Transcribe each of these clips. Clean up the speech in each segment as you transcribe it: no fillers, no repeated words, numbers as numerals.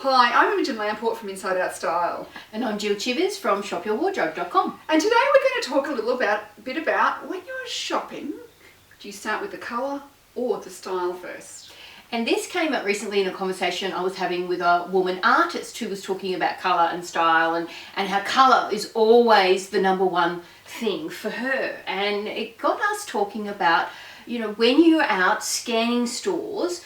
Hi, I'm Imogen Lamport from Inside Out Style. And I'm Jill Chivers from shopyourwardrobe.com. And today we're going to talk a bit about when you're shopping, do you start with the colour or the style first? And this came up recently in a conversation I was having with a woman artist who was talking about colour and style and how colour is always the number one thing for her. And it got us talking about, when you're out scanning stores,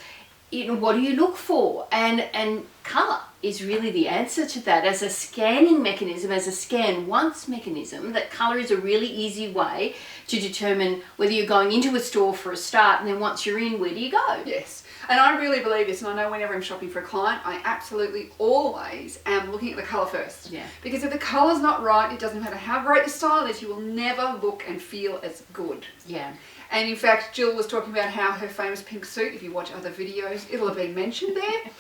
what do you look for? And colour is really the answer to that. As a scanning mechanism, as a scan once mechanism, that colour is a really easy way to determine whether you're going into a store for a start, and then once you're in, where do you go? Yes, and I really believe this, and I know whenever I'm shopping for a client, I absolutely always am looking at the colour first. Yeah. Because if the colour's not right, it doesn't matter how great the style is, you will never look and feel as good. Yeah. And in fact, Jill was talking about how her famous pink suit, if you watch other videos, it'll have been mentioned there,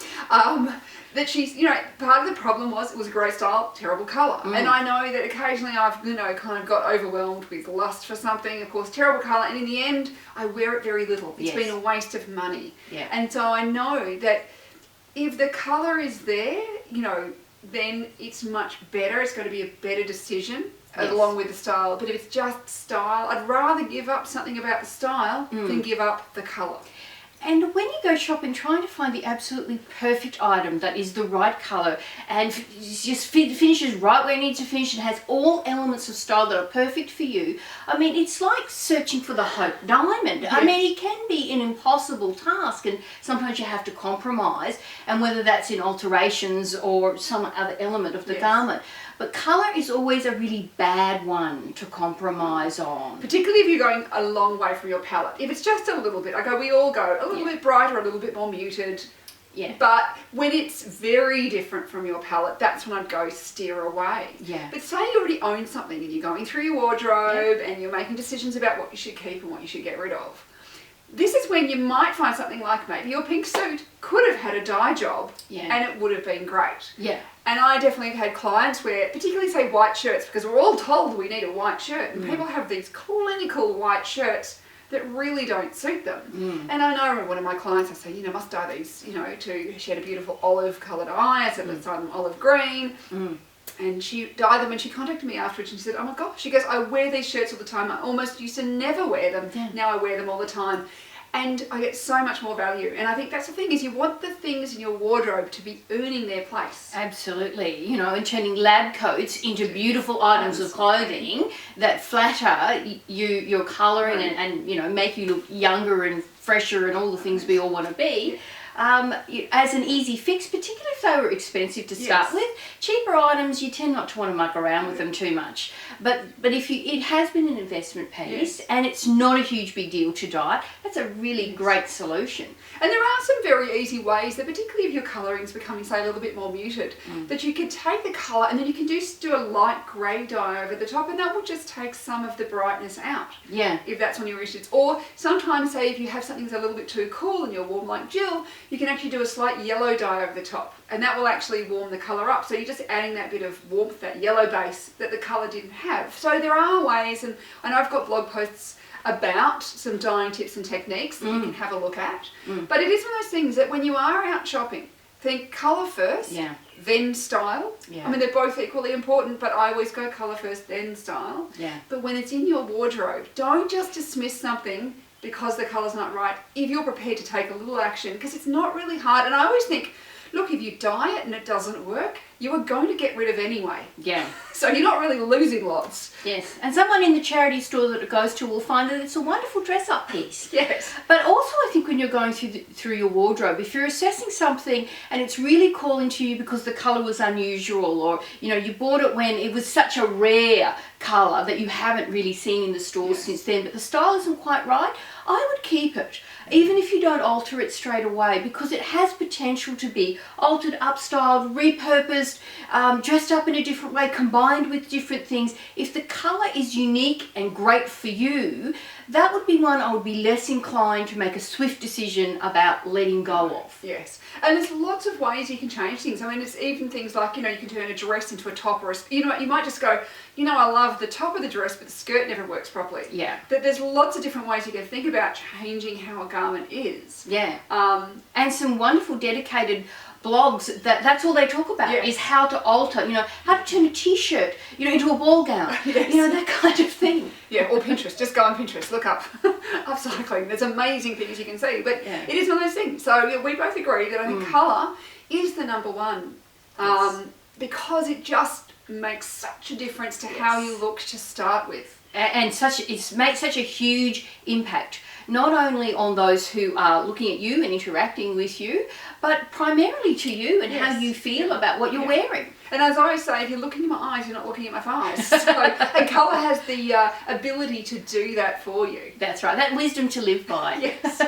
that she's, part of the problem was it was a great style, terrible colour. And I know that occasionally I've, kind of got overwhelmed with lust for something, of course, terrible colour, and in the end, I wear it very little. It's been a waste of money. Yeah. And so I know that if the colour is there, then it's much better. It's going to be a better decision. Yes. Along with the style, but if it's just style, I'd rather give up something about the style than give up the colour. And when you go shopping, trying to find the absolutely perfect item that is the right colour and just finishes right where it needs to finish and has all elements of style that are perfect for you, it's like searching for the Hope Diamond. Yes. It can be an impossible task, and sometimes you have to compromise, and whether that's in alterations or some other element of the garment. But colour is always a really bad one to compromise on. Particularly if you're going a long way from your palette. If it's just a little bit, we all go a little bit brighter, a little bit more muted. Yeah. But when it's very different from your palette, that's when I'd go steer away. Yeah. But say you already own something and you're going through your wardrobe and you're making decisions about what you should keep and what you should get rid of. This is when you might find something like maybe your pink suit could have had a dye job and it would have been great. Yeah. And I definitely have had clients where, particularly say white shirts, because we're all told we need a white shirt, and people have these clinical white shirts that really don't suit them. And I know one of my clients, I say, must dye these, she had a beautiful olive coloured eye, I said, let's dye them olive green. And she dyed them and she contacted me afterwards and she said, oh my gosh, she goes, I wear these shirts all the time. I almost used to never wear them. Yeah. Now I wear them all the time. And I get so much more value. And I think that's the thing, is you want the things in your wardrobe to be earning their place. Absolutely. And turning lab coats into beautiful items of clothing that flatter your colouring and make you look younger and fresher and all the things we all want to be. As an easy fix, particularly if they were expensive to start with. Cheaper items, you tend not to want to muck around with them too much. But if it has been an investment piece and it's not a huge big deal to dye, that's a really great solution. And there are some very easy ways that, particularly if your colouring is becoming, say, a little bit more muted, that you can take the colour and then you can just do a light grey dye over the top, and that will just take some of the brightness out. Yeah. If that's on your issues. Or sometimes, say, if you have something that's a little bit too cool and you're warm like Jill, you can actually do a slight yellow dye over the top, and that will actually warm the colour up. So you're just adding that bit of warmth, that yellow base that the colour didn't have. So there are ways, and I know I've got blog posts about some dyeing tips and techniques that you can have a look at. But it is one of those things that when you are out shopping, think colour first, then style. Yeah. They're both equally important, but I always go colour first, then style. Yeah. But when it's in your wardrobe, don't just dismiss something because the colour's not right, if you're prepared to take a little action, because it's not really hard. And I always think, look, if you dye it and it doesn't work, you are going to get rid of anyway. Yeah. So you're not really losing lots. Yes. And someone in the charity store that it goes to will find that it's a wonderful dress-up piece. Yes. But also I think when you're going through your wardrobe, if you're assessing something and it's really calling to you because the colour was unusual, or, you bought it when it was such a rare colour that you haven't really seen in the stores since then, but the style isn't quite right, I would keep it. Even if you don't alter it straight away, because it has potential to be altered, upstyled, repurposed, dressed up in a different way, combined with different things. If the colour is unique and great for you, that would be one I would be less inclined to make a swift decision about letting go of. Yes. And there's lots of ways you can change things. It's even things like, you can turn a dress into a top, or you might just go, I love the top of the dress, but the skirt never works properly. Yeah. But there's lots of different ways you can think about changing how a garment is. Yeah. And some wonderful dedicated blogs, that's all they talk about, Yes. is how to alter, how to turn a t-shirt, into a ball gown, Yes. that kind of thing. Yeah, or Pinterest. Just go on Pinterest, look up upcycling. There's amazing things you can see. But Yeah. it is one of those things. So yeah, we both agree that I think colour is the number one. Yes. Because it just makes such a difference to how you look to start with. And it's made such a huge impact, not only on those who are looking at you and interacting with you, but primarily to you and how Yes. you feel about what you're wearing. And as I always say, if you're looking in my eyes, you're not looking at my thighs. So, and colour has the ability to do that for you. That's right, that wisdom to live by. Yes.